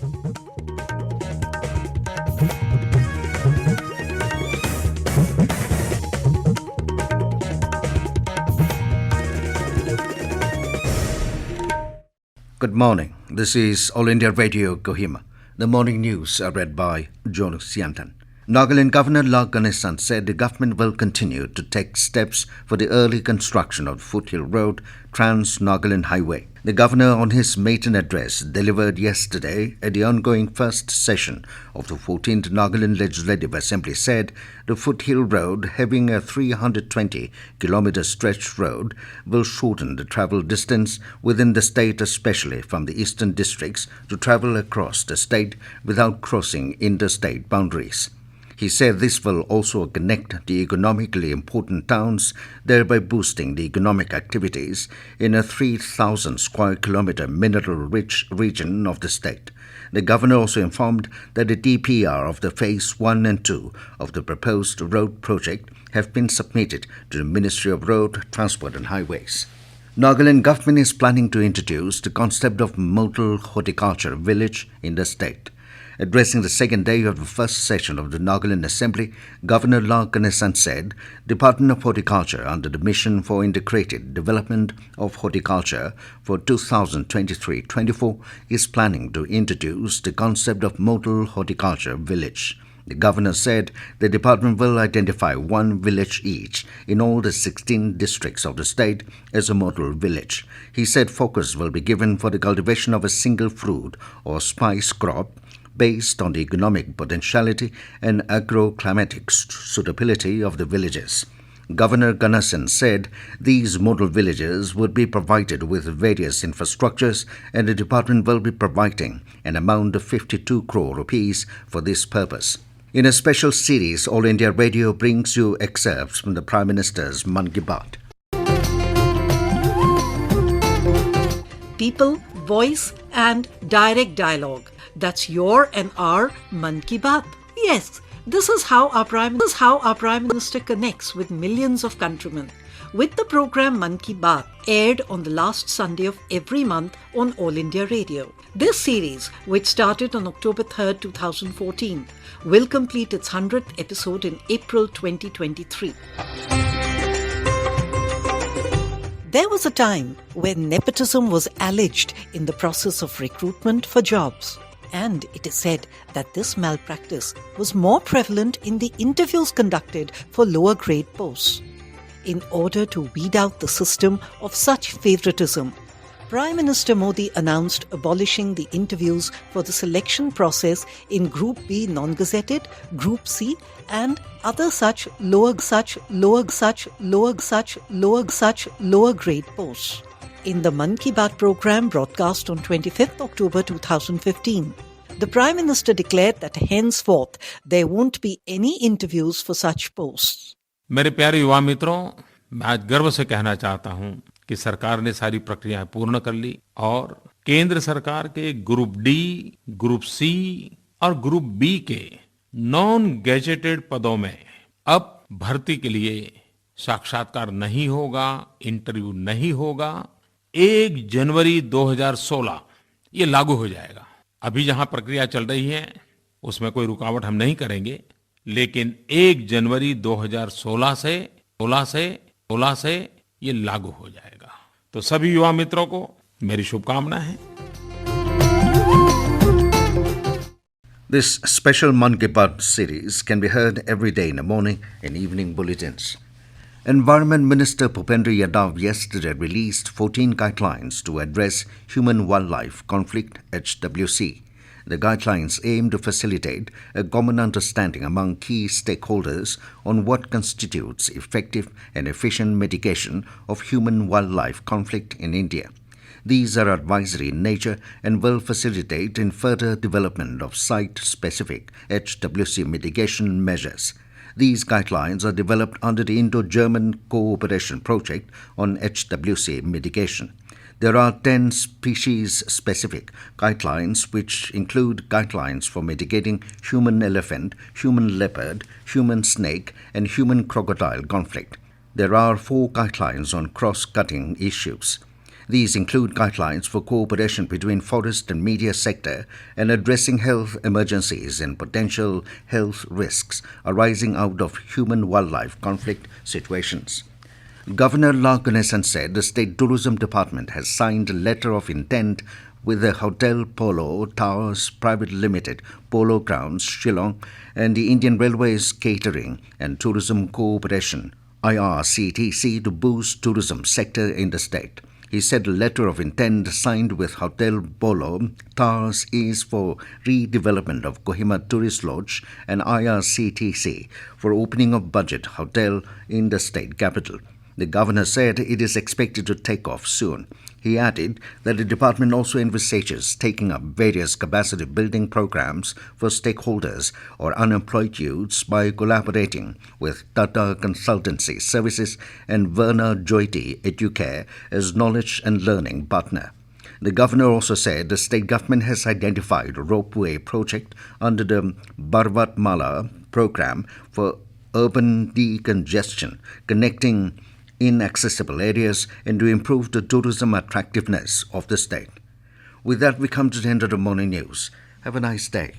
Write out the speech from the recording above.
Good morning. This is All India Radio Kohima. The morning news are read by John Siantan. Nagaland Governor Ganesan said the government will continue to take steps for the early construction of the Foothill Road, Trans-Nagaland Highway. The governor, on his maiden address delivered yesterday at the ongoing first session of the 14th Nagaland Legislative Assembly, said the Foothill Road, having a 320-kilometre stretched road, will shorten the travel distance within the state, especially from the eastern districts, to travel across the state without crossing interstate boundaries. He said this will also connect the economically important towns, thereby boosting the economic activities in a 3,000 square kilometre mineral-rich region of the state. The governor also informed that the DPR of the Phase 1 and 2 of the proposed road project have been submitted to the Ministry of Road, Transport and Highways. Nagaland government is planning to introduce the concept of model horticulture village in the state. Addressing the second day of the first session of the Nagaland Assembly, Governor Ganesan said Department of Horticulture, under the Mission for Integrated Development of Horticulture for 2023-24, is planning to introduce the concept of model horticulture village. The governor said the department will identify one village each in all the 16 districts of the state as a model village. He said focus will be given for the cultivation of a single fruit or spice crop based on the economic potentiality and agroclimatic suitability of the villages. Governor Ganesan said these model villages would be provided with various infrastructures, and the department will be providing an amount of 52 crore rupees for this purpose. In a special series, All India Radio brings you excerpts from the Prime Minister's Man Ki Baat. People, voice and direct dialogue. That's your and our Man Ki Baat. Yes, this is how our Prime Minister connects with millions of countrymen. With the program Man Ki Baat, aired on the last Sunday of every month on All India Radio. This series, which started on October 3rd, 2014, will complete its 100th episode in April 2023. There was a time when nepotism was alleged in the process of recruitment for jobs. And it is said that this malpractice was more prevalent in the interviews conducted for lower grade posts. In order to weed out the system of such favoritism, Prime Minister Modi announced abolishing the interviews for the selection process in Group B non-gazetted, Group C and other such lower grade posts. In the Man Ki Baat program broadcast on 25th October 2015, the Prime Minister declared that henceforth there won't be any interviews for such posts. मेरे प्यारे युवा मित्रों, मैं आज गर्व से कहना चाहता हूं कि सरकार ने सारी प्रक्रियाएं पूर्ण कर ली और केंद्र सरकार के ग्रुप डी, ग्रुप सी और ग्रुप बी के नॉन गैजेटेड पदों में अब भर्ती के लिए साक्षात्कार नहीं होगा, इंटरव्यू नहीं होगा। 1 जनवरी 2016 ये लागू हो जाएगा। अभी जहां प्रक्रिया चल रही है उसमें कोई रुकावट हम नहीं करेंगे, लेकिन 1 जनवरी 2016 से ये लागू हो जाएगा। तो सभी युवा मित्रों को मेरी शुभकामनाएं हैं। This special Man Ki Baat series can be heard every day in the morning and evening bulletins. Environment Minister Bhupendra Yadav yesterday released 14 guidelines to address human-wildlife conflict (HWC). The guidelines aim to facilitate a common understanding among key stakeholders on what constitutes effective and efficient mitigation of human-wildlife conflict in India. These are advisory in nature and will facilitate in further development of site-specific HWC mitigation measures. These guidelines are developed under the Indo-German Cooperation Project on HWC mitigation. There are 10 species-specific guidelines which include guidelines for mitigating human elephant, human leopard, human snake and human crocodile conflict. There are 4 guidelines on cross-cutting issues. These include guidelines for cooperation between forest and media sector and addressing health emergencies and potential health risks arising out of human-wildlife conflict situations. Governor Ganesan said the State Tourism Department has signed a letter of intent with the Hotel Polo Towers Private Limited, Polo Grounds, Shillong, and the Indian Railways Catering and Tourism Cooperation, IRCTC, to boost tourism sector in the state. He said the letter of intent signed with Hotel Polo Towers is for redevelopment of Kohima Tourist Lodge and IRCTC for opening of budget hotel in the state capital. The governor said it is expected to take off soon. He added that the department also envisages taking up various capacity building programs for stakeholders or unemployed youths by collaborating with Tata Consultancy Services and Verna Jyothi Educare as knowledge and learning partner. The governor also said the state government has identified a ropeway project under the Barvatmala program for urban decongestion, connecting inaccessible areas and to improve the tourism attractiveness of the state. With that, we come to the end of the morning news. Have a nice day.